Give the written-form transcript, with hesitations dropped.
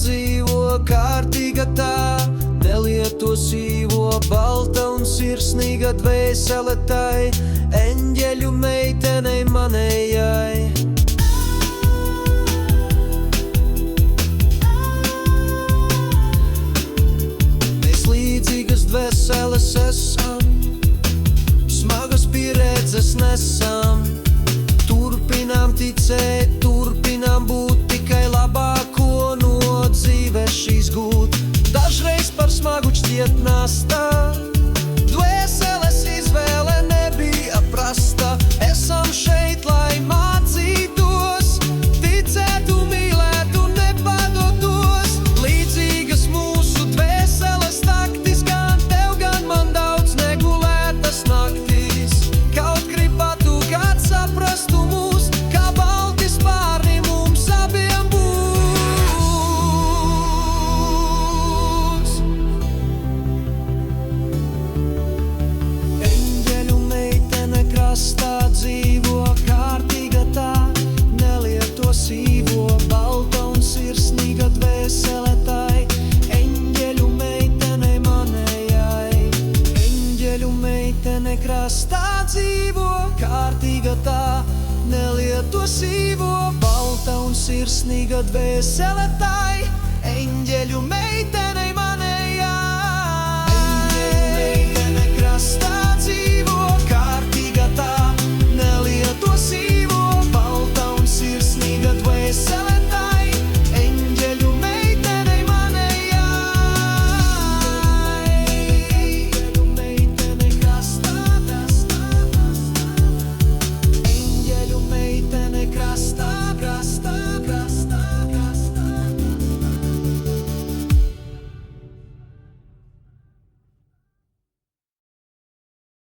dzīvo kārtīga tā, nelietosīvo, balta un sirsnīga dvēsele tai, eņģeļu meitenei manējai. Mēs līdzīgas dvēseles esam, smagas pieredzes nesam, turpinām ticēt, turpinām būt, tikai labāko no dzīves šīs gūt. Dažreiz par smagu šķiet nasta, dvēseles izvēle nebija prasta. Esam šeit, lai mācītos, ticētu, mīlētu, nepadotos. Līdzīgas mūsu dvēseles naktis, gan tev, gan man daudz negulētas naktis. Kaut gribētu kāds saprastu mūs, kā balti spārni mums abiem būs. Eņģeļu meitene krastā dzīvo kārtīga tā, nelietosīvo, balta un sirsnīga dvēsele tai, eņģeļu meitenei manējai. Eņģeļu meitene krastā dzīvo kārtīga tā, nelietosīvo, balta un sirsnīga dvēsele tai.